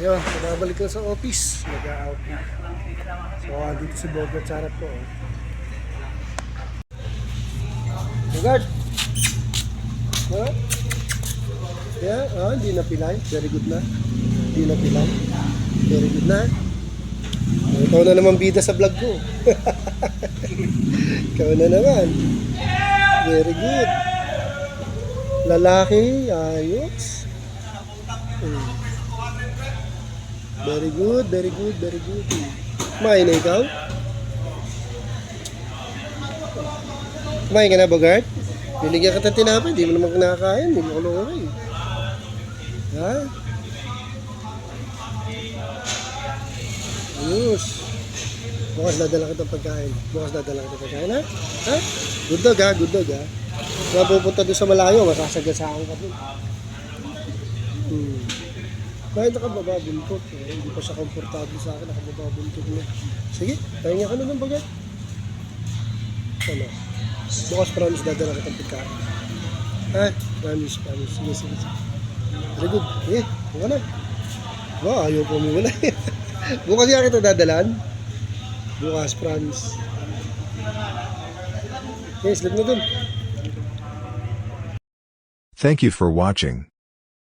Ayun, babalik na sa office. Nag-out na. So, dito si Bogart sa harap ko. Bogart! Ha? Yeah, hindi na pilay. Very good na. Hindi na pilay. Very good na. Ikaw na naman bida sa vlog ko. Ikaw na naman. Very good. Lalaki, ayos. Very good, very good, very good. Kumain na ikaw? Kumain ka na, Bogart? Binigyan ka ng tinapay, hindi mo naman kinakain, hindi mo kulungan. Ha? Ayos. Bukas dadala kita ng pagkain. Bukas dadala kita ng pagkain, ha? Ha? Good dog, ha? Good dog, ha? Kung pupunta doon sa malayo, masasagasaan ka doon. Kahit nakabababuntot, hindi pa siya komportable sa akin, nakabababuntot niya. Sige, pahinga ka na ng Bogart. Ano? Bukas promise dadala ka ng pagkain. Ha? Promise. Sige. Very good. Buka na. Ayaw po mo na. Bukas yan kita dadalan. Bukas, promise. Sleep na dun. Thank you for watching.